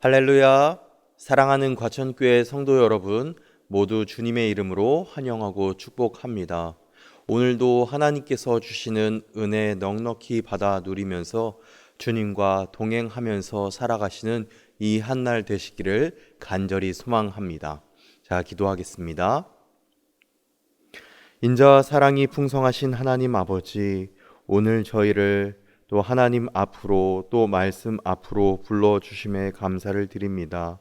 할렐루야! 사랑하는 과천교회 성도 여러분, 모두 주님의 이름으로 환영하고 축복합니다. 오늘도 하나님께서 주시는 은혜 넉넉히 받아 누리면서 주님과 동행하면서 살아가시는 이 한날 되시기를 간절히 소망합니다. 자, 기도하겠습니다. 인자와 사랑이 풍성하신 하나님 아버지, 오늘 저희를 또 하나님 앞으로 또 말씀 앞으로 불러주심에 감사를 드립니다.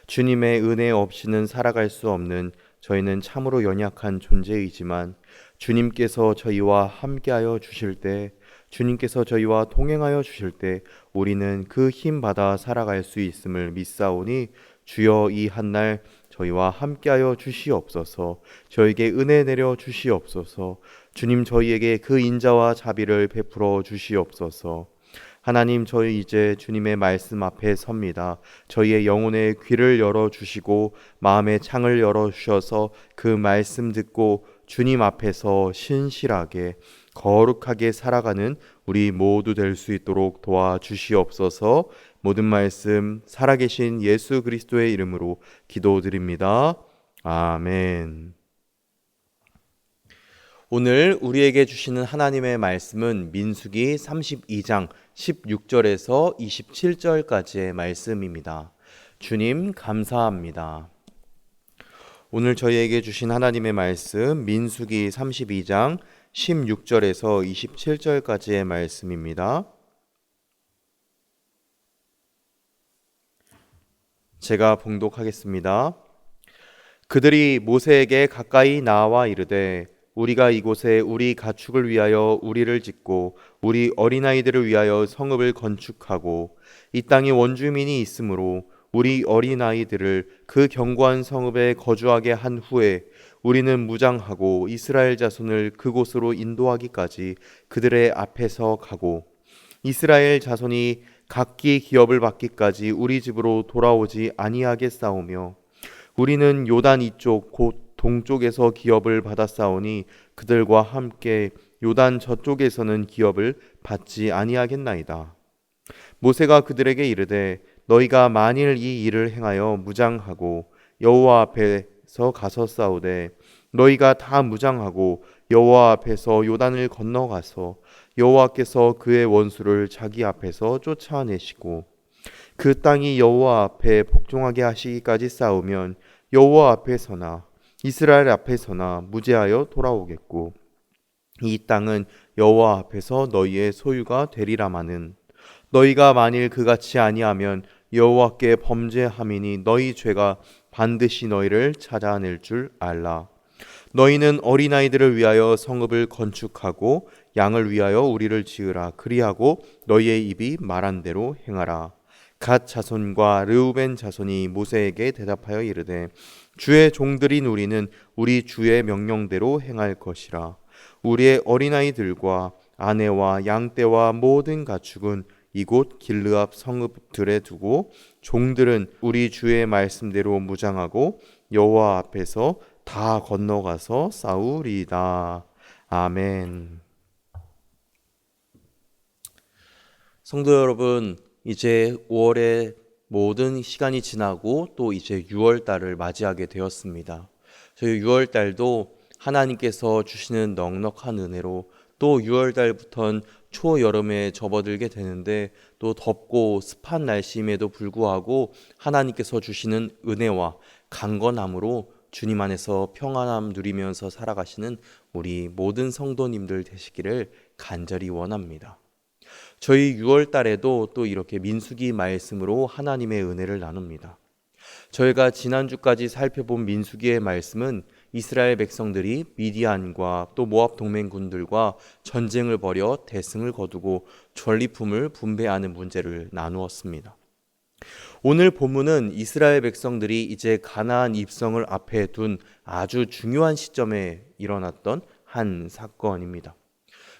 주님의 은혜 없이는 살아갈 수 없는 저희는 참으로 연약한 존재이지만 주님께서 저희와 함께하여 주실 때, 주님께서 저희와 동행하여 주실 때 우리는 그 힘 받아 살아갈 수 있음을 믿사오니 주여 이 한날 저희와 함께하여 주시옵소서. 저에게 은혜 내려 주시옵소서. 주님 저희에게 그 인자와 자비를 베풀어 주시옵소서. 하나님, 저희 이제 주님의 말씀 앞에 섭니다. 저희의 영혼의 귀를 열어주시고 마음의 창을 열어주셔서 그 말씀 듣고 주님 앞에서 신실하게 거룩하게 살아가는 우리 모두 될 수 있도록 도와주시옵소서. 모든 말씀 살아계신 예수 그리스도의 이름으로 기도드립니다. 아멘. 오늘 우리에게 주시는 하나님의 말씀은 민수기 32장 16절에서 27절까지의 말씀입니다. 주님 감사합니다. 오늘 저희에게 주신 하나님의 말씀 민수기 32장 16절에서 27절까지의 말씀입니다. 제가 봉독하겠습니다. 그들이 모세에게 가까이 나와 이르되 우리가 이곳에 우리 가축을 위하여 우리를 짓고 우리 어린아이들을 위하여 성읍을 건축하고 이 땅에 원주민이 있으므로 우리 어린아이들을 그 견고한 성읍에 거주하게 한 후에 우리는 무장하고 이스라엘 자손을 그곳으로 인도하기까지 그들의 앞에서 가고 이스라엘 자손이 각기 기업을 받기까지 우리 집으로 돌아오지 아니하겠사오며 우리는 요단 이쪽 곧 동쪽에서 기업을 받았사오니 그들과 함께 요단 저쪽에서는 기업을 받지 아니하겠나이다. 모세가 그들에게 이르되 너희가 만일 이 일을 행하여 무장하고 여호와 앞에서 가서 싸우되 너희가 다 무장하고 여호와 앞에서 요단을 건너가서 여호와께서 그의 원수를 자기 앞에서 쫓아내시고 그 땅이 여호와 앞에 복종하게 하시기까지 싸우면 여호와 앞에서나 이스라엘 앞에서나 무죄하여 돌아오겠고 이 땅은 여호와 앞에서 너희의 소유가 되리라마는 너희가 만일 그같이 아니하면 여호와께 범죄함이니 너희 죄가 반드시 너희를 찾아낼 줄 알라. 너희는 어린아이들을 위하여 성읍을 건축하고 양을 위하여 우리를 지으라. 그리하고 너희의 입이 말한 대로 행하라. 갓 자손과 르우벤 자손이 모세에게 대답하여 이르되 주의 종들인 우리는 우리 주의 명령대로 행할 것이라. 우리의 어린아이들과 아내와 양떼와 모든 가축은 이곳 길르압 성읍들에 두고 종들은 우리 주의 말씀대로 무장하고 여호와 앞에서 다 건너가서 싸우리이다. 아멘. 성도 여러분, 이제 5월의 모든 시간이 지나고 또 이제 6월 달을 맞이하게 되었습니다. 저희 6월 달도 하나님께서 주시는 넉넉한 은혜로 또 6월 달부터는 초여름에 접어들게 되는데 또 덥고 습한 날씨임에도 불구하고 하나님께서 주시는 은혜와 강건함으로 주님 안에서 평안함 누리면서 살아가시는 우리 모든 성도님들 되시기를 간절히 원합니다. 저희 6월 달에도 또 이렇게 민수기 말씀으로 하나님의 은혜를 나눕니다. 저희가 지난주까지 살펴본 민수기의 말씀은 이스라엘 백성들이 미디안과 또 모압 동맹군들과 전쟁을 벌여 대승을 거두고 전리품을 분배하는 문제를 나누었습니다. 오늘 본문은 이스라엘 백성들이 이제 가나안 입성을 앞에 둔 아주 중요한 시점에 일어났던 한 사건입니다.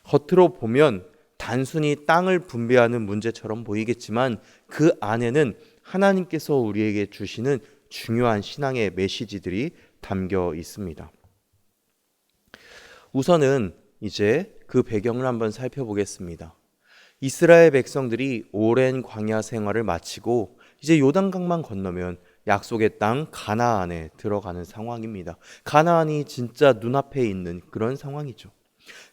겉으로 보면 단순히 땅을 분배하는 문제처럼 보이겠지만 그 안에는 하나님께서 우리에게 주시는 중요한 신앙의 메시지들이 담겨 있습니다. 우선은 이제 그 배경을 한번 살펴보겠습니다. 이스라엘 백성들이 오랜 광야 생활을 마치고 이제 요단강만 건너면 약속의 땅 가나안에 들어가는 상황입니다. 가나안이 진짜 눈앞에 있는 그런 상황이죠.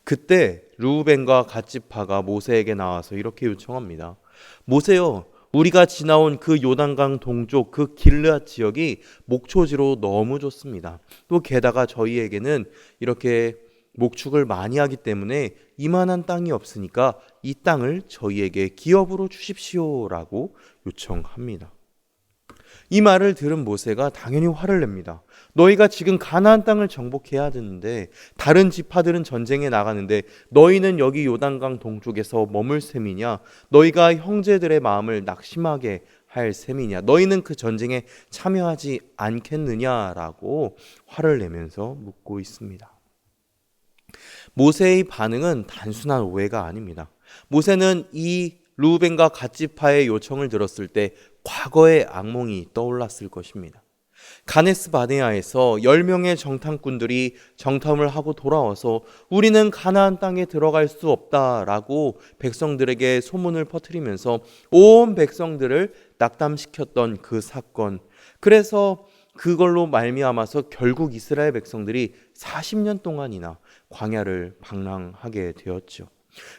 그때 르우벤과 갓지파가 모세에게 나와서 이렇게 요청합니다. 모세여, 우리가 지나온 그 요단강 동쪽 그 길르앗 지역이 목초지로 너무 좋습니다. 또 게다가 저희에게는 이렇게 목축을 많이 하기 때문에 이만한 땅이 없으니까 이 땅을 저희에게 기업으로 주십시오라고 요청합니다. 이 말을 들은 모세가 당연히 화를 냅니다. 너희가 지금 가나안 땅을 정복해야 되는데 다른 지파들은 전쟁에 나가는데 너희는 여기 요단강 동쪽에서 머물 셈이냐? 너희가 형제들의 마음을 낙심하게 할 셈이냐? 너희는 그 전쟁에 참여하지 않겠느냐라고 화를 내면서 묻고 있습니다. 모세의 반응은 단순한 오해가 아닙니다. 모세는 이 르우벤과 갓지파의 요청을 들었을 때 과거의 악몽이 떠올랐을 것입니다. 가네스 바네아에서 10명의 정탐꾼들이 정탐을 하고 돌아와서 우리는 가나안 땅에 들어갈 수 없다라고 백성들에게 소문을 퍼뜨리면서 온 백성들을 낙담시켰던 그 사건. 그래서 그걸로 말미암아서 결국 이스라엘 백성들이 40년 동안이나 광야를 방랑하게 되었죠.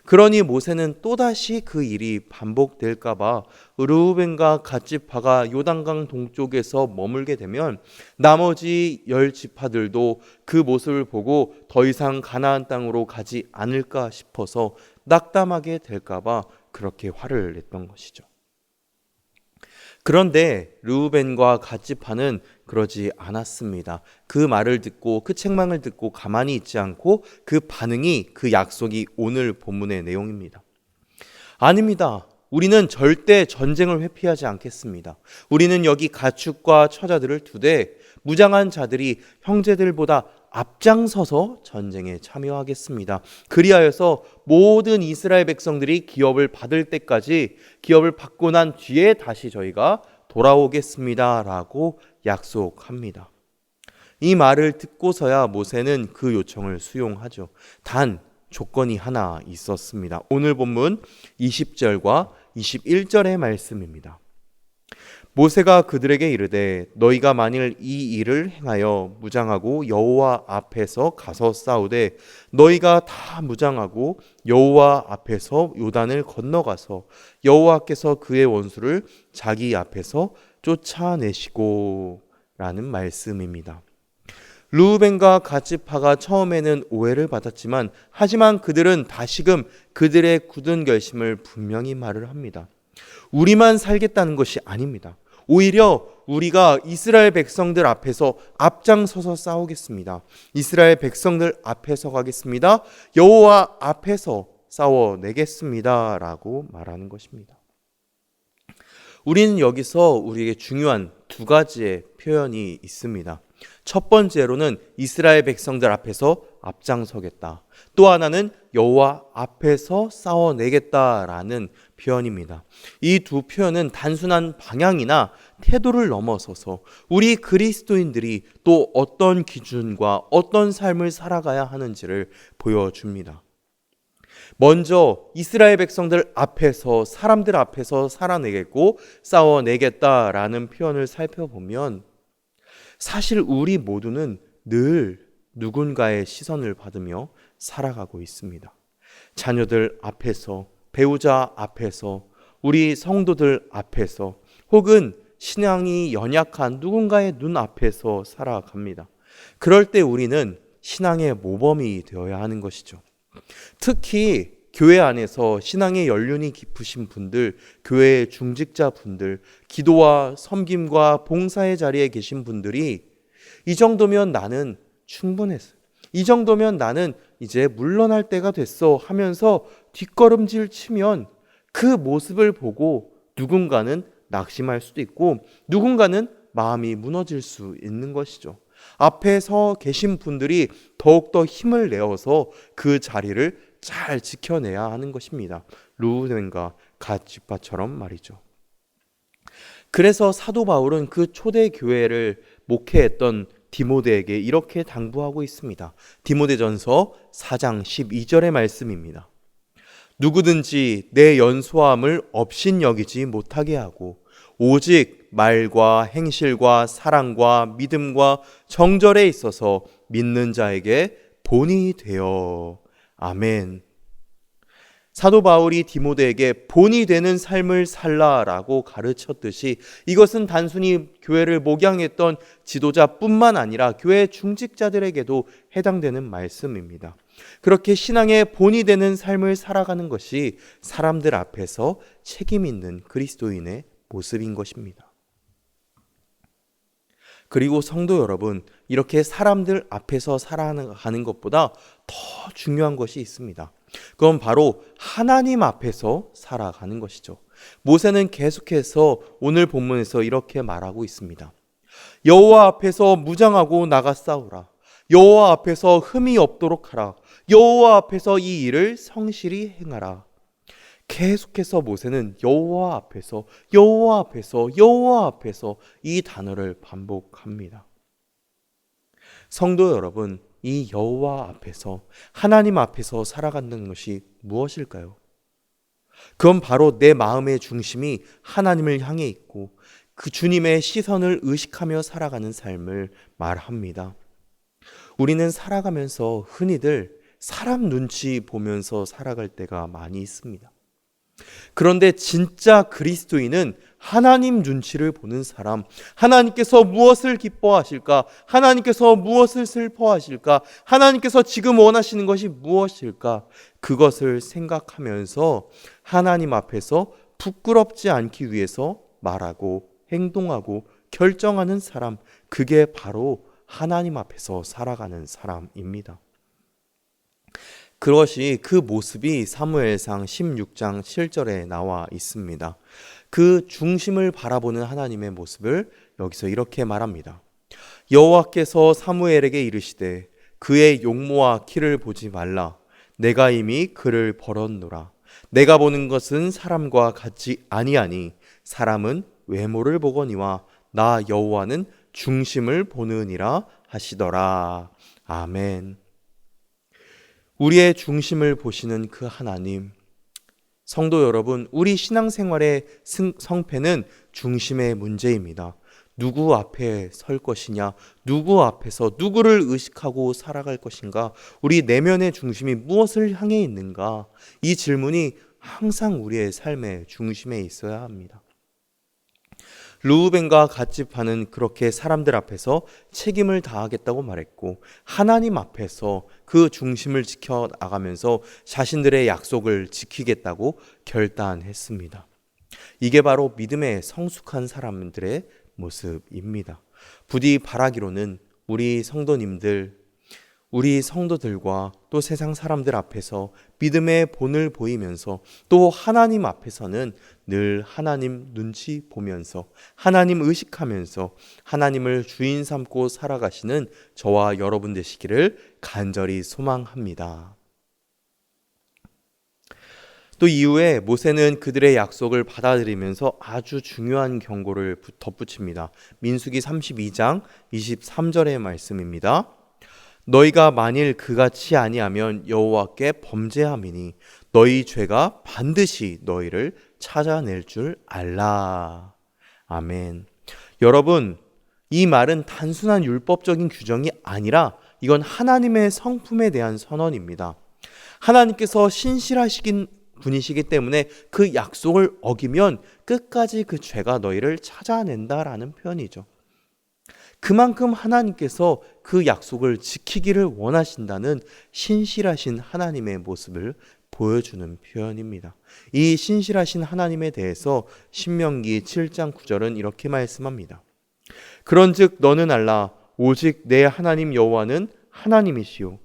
그러니 모세는 또다시 그 일이 반복될까 봐 르우벤과 갓지파가 요단강 동쪽에서 머물게 되면 나머지 10지파들도 그 모습을 보고 더 이상 가나안 땅으로 가지 않을까 싶어서 낙담하게 될까 봐 그렇게 화를 냈던 것이죠. 그런데 르우벤과 갓지파는 그러지 않았습니다. 그 말을 듣고 그 책망을 듣고 가만히 있지 않고 그 반응이 그 약속이 오늘 본문의 내용입니다. 아닙니다. 우리는 절대 전쟁을 회피하지 않겠습니다. 우리는 여기 가축과 처자들을 두되 무장한 자들이 형제들보다 앞장서서 전쟁에 참여하겠습니다. 그리하여서 모든 이스라엘 백성들이 기업을 받을 때까지 기업을 받고 난 뒤에 다시 저희가 돌아오겠습니다 라고 약속합니다. 이 말을 듣고서야 모세는 그 요청을 수용하죠. 단 조건이 하나 있었습니다. 오늘 본문 20절과 21절의 말씀입니다. 모세가 그들에게 이르되 너희가 만일 이 일을 행하여 무장하고 여호와 앞에서 가서 싸우되 너희가 다 무장하고 여호와 앞에서 요단을 건너가서 여호와께서 그의 원수를 자기 앞에서 쫓아내시고 라는 말씀입니다. 르우벤과 갓지파가 처음에는 오해를 받았지만 하지만 그들은 다시금 그들의 굳은 결심을 분명히 말을 합니다. 우리만 살겠다는 것이 아닙니다. 오히려 우리가 이스라엘 백성들 앞에서 앞장서서 싸우겠습니다. 이스라엘 백성들 앞에서 가겠습니다. 여호와 앞에서 싸워내겠습니다 라고 말하는 것입니다. 우리는 여기서 우리에게 중요한 두 가지의 표현이 있습니다. 첫 번째로는 이스라엘 백성들 앞에서 앞장서겠다. 또 하나는 여호와 앞에서 싸워내겠다라는 표현입니다. 이 두 표현은 단순한 방향이나 태도를 넘어서서 우리 그리스도인들이 또 어떤 기준과 어떤 삶을 살아가야 하는지를 보여줍니다. 먼저 이스라엘 백성들 앞에서 사람들 앞에서 살아내겠고 싸워내겠다라는 표현을 살펴보면 사실 우리 모두는 늘 누군가의 시선을 받으며 살아가고 있습니다. 자녀들 앞에서, 배우자 앞에서, 우리 성도들 앞에서, 혹은 신앙이 연약한 누군가의 눈 앞에서 살아갑니다. 그럴 때 우리는 신앙의 모범이 되어야 하는 것이죠. 특히 교회 안에서 신앙의 연륜이 깊으신 분들, 교회의 중직자 분들, 기도와 섬김과 봉사의 자리에 계신 분들이 이 정도면 나는 충분했어. 이 정도면 나는 이제 물러날 때가 됐어 하면서 뒷걸음질 치면 그 모습을 보고 누군가는 낙심할 수도 있고 누군가는 마음이 무너질 수 있는 것이죠. 앞에 서 계신 분들이 더욱더 힘을 내어서 그 자리를 잘 지켜내야 하는 것입니다. 르우벤과 갓지파처럼 말이죠. 그래서 사도 바울은 그 초대 교회를 목회했던 디모데에게 이렇게 당부하고 있습니다. 디모데전서 4장 12절의 말씀입니다. 누구든지 내 연소함을 업신여기지 못하게 하고 오직 말과 행실과 사랑과 믿음과 정절에 있어서 믿는 자에게 본이 되어. 아멘. 사도 바울이 디모데에게 본이 되는 삶을 살라라고 가르쳤듯이 이것은 단순히 교회를 목양했던 지도자뿐만 아니라 교회 중직자들에게도 해당되는 말씀입니다. 그렇게 신앙의 본이 되는 삶을 살아가는 것이 사람들 앞에서 책임 있는 그리스도인의 모습인 것입니다. 그리고 성도 여러분, 이렇게 사람들 앞에서 살아가는 것보다 더 중요한 것이 있습니다. 그건 바로 하나님 앞에서 살아가는 것이죠. 모세는 계속해서 오늘 본문에서 이렇게 말하고 있습니다. 여호와 앞에서 무장하고 나가 싸우라. 여호와 앞에서 흠이 없도록 하라. 여호와 앞에서 이 일을 성실히 행하라. 계속해서 모세는 여호와 앞에서, 여호와 앞에서, 여호와 앞에서 이 단어를 반복합니다. 성도 여러분, 이 여호와 앞에서, 하나님 앞에서 살아가는 것이 무엇일까요? 그건 바로 내 마음의 중심이 하나님을 향해 있고 그 주님의 시선을 의식하며 살아가는 삶을 말합니다. 우리는 살아가면서 흔히들 사람 눈치 보면서 살아갈 때가 많이 있습니다. 그런데 진짜 그리스도인은 하나님 눈치를 보는 사람, 하나님께서 무엇을 기뻐하실까? 하나님께서 무엇을 슬퍼하실까? 하나님께서 지금 원하시는 것이 무엇일까? 그것을 생각하면서 하나님 앞에서 부끄럽지 않기 위해서 말하고 행동하고 결정하는 사람, 그게 바로 하나님 앞에서 살아가는 사람입니다. 그것이 그 모습이 사무엘상 16장 7절에 나와 있습니다. 그 중심을 바라보는 하나님의 모습을 여기서 이렇게 말합니다. 여호와께서 사무엘에게 이르시되 그의 용모와 키를 보지 말라. 내가 이미 그를 벌었노라. 내가 보는 것은 사람과 같지 아니하니 사람은 외모를 보거니와 나 여호와는 중심을 보느니라 하시더라. 아멘. 우리의 중심을 보시는 그 하나님, 성도 여러분, 우리 신앙생활의 성패는 중심의 문제입니다. 누구 앞에 설 것이냐, 누구 앞에서 누구를 의식하고 살아갈 것인가, 우리 내면의 중심이 무엇을 향해 있는가, 이 질문이 항상 우리의 삶의 중심에 있어야 합니다. 르우벤과 갓집파는 그렇게 사람들 앞에서 책임을 다하겠다고 말했고 하나님 앞에서 그 중심을 지켜나가면서 자신들의 약속을 지키겠다고 결단했습니다. 이게 바로 믿음의 성숙한 사람들의 모습입니다. 부디 바라기로는 우리 성도님들, 우리 성도들과 또 세상 사람들 앞에서 믿음의 본을 보이면서 또 하나님 앞에서는 늘 하나님 눈치 보면서 하나님 의식하면서 하나님을 주인 삼고 살아가시는 저와 여러분 되시기를 간절히 소망합니다. 또 이후에 모세는 그들의 약속을 받아들이면서 아주 중요한 경고를 덧붙입니다. 민수기 32장 23절의 말씀입니다. 너희가 만일 그같이 아니하면 여호와께 범죄함이니 너희 죄가 반드시 너희를 찾아낼 줄 알라. 아멘. 여러분, 이 말은 단순한 율법적인 규정이 아니라 이건 하나님의 성품에 대한 선언입니다. 하나님께서 신실하신 분이시기 때문에 그 약속을 어기면 끝까지 그 죄가 너희를 찾아낸다라는 표현이죠. 그만큼 하나님께서 그 약속을 지키기를 원하신다는 신실하신 하나님의 모습을 보여주는 표현입니다. 이 신실하신 하나님에 대해서 신명기 7장 9절은 이렇게 말씀합니다. 그런즉 너는 알라 오직 내 하나님 여호와는 하나님이시요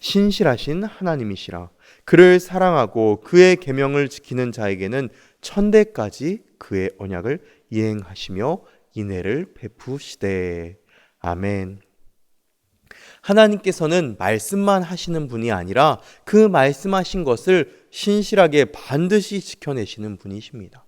신실하신 하나님이시라. 그를 사랑하고 그의 계명을 지키는 자에게는 천대까지 그의 언약을 이행하시며 인애를 베푸시되. 아멘. 하나님께서는 말씀만 하시는 분이 아니라 그 말씀하신 것을 신실하게 반드시 지켜내시는 분이십니다.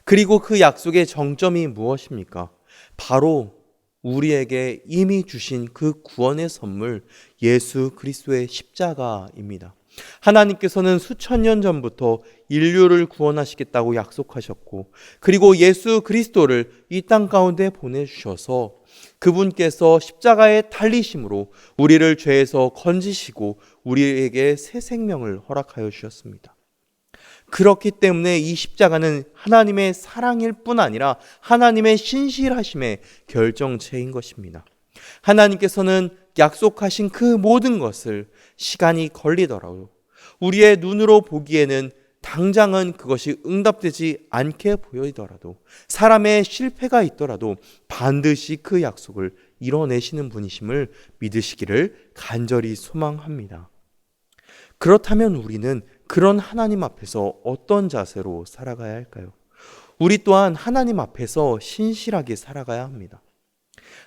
그리고 그 약속의 정점이 무엇입니까? 바로 우리에게 이미 주신 그 구원의 선물 예수 그리스도의 십자가입니다. 하나님께서는 수천 년 전부터 인류를 구원하시겠다고 약속하셨고, 그리고 예수 그리스도를 이 땅 가운데 보내주셔서 그분께서 십자가에 달리심으로 우리를 죄에서 건지시고 우리에게 새 생명을 허락하여 주셨습니다. 그렇기 때문에 이 십자가는 하나님의 사랑일 뿐 아니라 하나님의 신실하심의 결정체인 것입니다. 하나님께서는 약속하신 그 모든 것을 시간이 걸리더라도 우리의 눈으로 보기에는 당장은 그것이 응답되지 않게 보이더라도, 사람의 실패가 있더라도 반드시 그 약속을 이뤄내시는 분이심을 믿으시기를 간절히 소망합니다. 그렇다면 우리는 그런 하나님 앞에서 어떤 자세로 살아가야 할까요? 우리 또한 하나님 앞에서 신실하게 살아가야 합니다.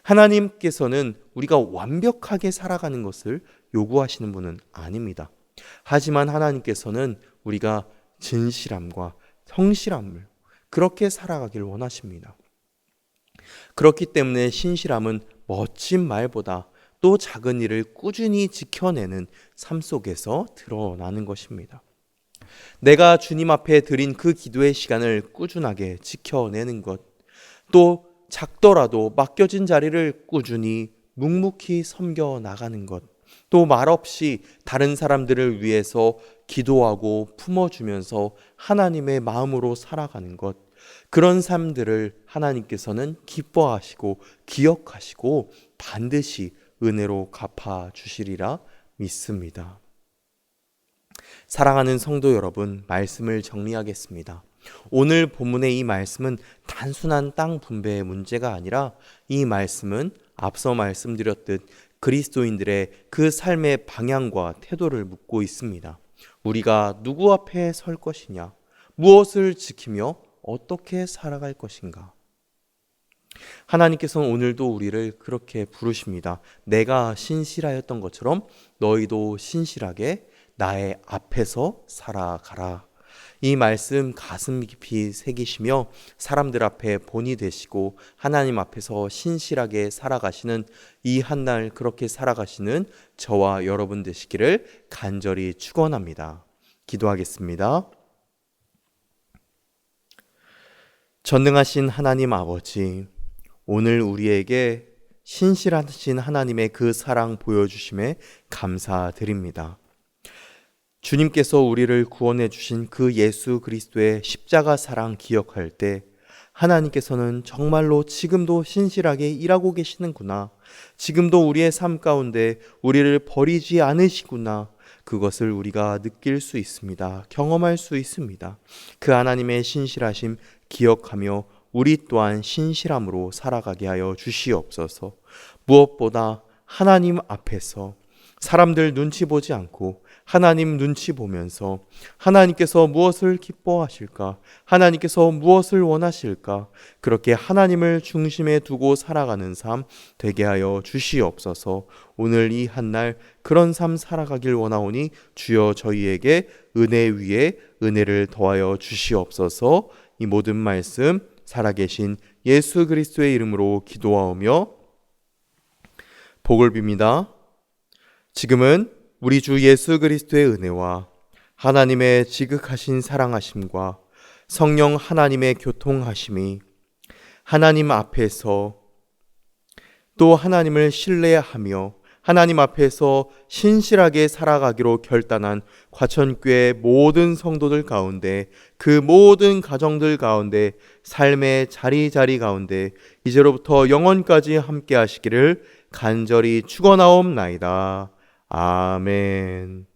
하나님께서는 우리가 완벽하게 살아가는 것을 요구하시는 분은 아닙니다. 하지만 하나님께서는 우리가 진실함과 성실함을 그렇게 살아가길 원하십니다. 그렇기 때문에 신실함은 멋진 말보다 또 작은 일을 꾸준히 지켜내는 삶 속에서 드러나는 것입니다. 내가 주님 앞에 드린 그 기도의 시간을 꾸준하게 지켜내는 것, 또 작더라도 맡겨진 자리를 꾸준히 묵묵히 섬겨 나가는 것, 또 말없이 다른 사람들을 위해서 기도하고 품어주면서 하나님의 마음으로 살아가는 것, 그런 삶들을 하나님께서는 기뻐하시고 기억하시고 반드시 은혜로 갚아주시리라 믿습니다. 사랑하는 성도 여러분, 말씀을 정리하겠습니다. 오늘 본문의 이 말씀은 단순한 땅 분배의 문제가 아니라 이 말씀은 앞서 말씀드렸듯 그리스도인들의 그 삶의 방향과 태도를 묻고 있습니다. 우리가 누구 앞에 설 것이냐? 무엇을 지키며 어떻게 살아갈 것인가? 하나님께서는 오늘도 우리를 그렇게 부르십니다. 내가 신실하였던 것처럼 너희도 신실하게 나의 앞에서 살아가라. 이 말씀 가슴 깊이 새기시며 사람들 앞에 본이 되시고 하나님 앞에서 신실하게 살아가시는 이 한날 그렇게 살아가시는 저와 여러분 되시기를 간절히 축원합니다. 기도하겠습니다. 전능하신 하나님 아버지, 오늘 우리에게 신실하신 하나님의 그 사랑 보여주심에 감사드립니다. 주님께서 우리를 구원해 주신 그 예수 그리스도의 십자가 사랑 기억할 때 하나님께서는 정말로 지금도 신실하게 일하고 계시는구나, 지금도 우리의 삶 가운데 우리를 버리지 않으시구나, 그것을 우리가 느낄 수 있습니다. 경험할 수 있습니다. 그 하나님의 신실하심 기억하며 우리 또한 신실함으로 살아가게 하여 주시옵소서. 무엇보다 하나님 앞에서 사람들 눈치 보지 않고 하나님 눈치 보면서 하나님께서 무엇을 기뻐하실까? 하나님께서 무엇을 원하실까? 그렇게 하나님을 중심에 두고 살아가는 삶 되게 하여 주시옵소서. 오늘 이 한날 그런 삶 살아가길 원하오니 주여 저희에게 은혜 위에 은혜를 더하여 주시옵소서. 이 모든 말씀 살아계신 예수 그리스도의 이름으로 기도하오며 복을 빕니다. 지금은 우리 주 예수 그리스도의 은혜와 하나님의 지극하신 사랑하심과 성령 하나님의 교통하심이 하나님 앞에서 또 하나님을 신뢰하며 하나님 앞에서 신실하게 살아가기로 결단한 과천교회 모든 성도들 가운데, 그 모든 가정들 가운데, 삶의 자리자리 가운데 이제로부터 영원까지 함께 하시기를 간절히 축원하옵나이다. 아멘.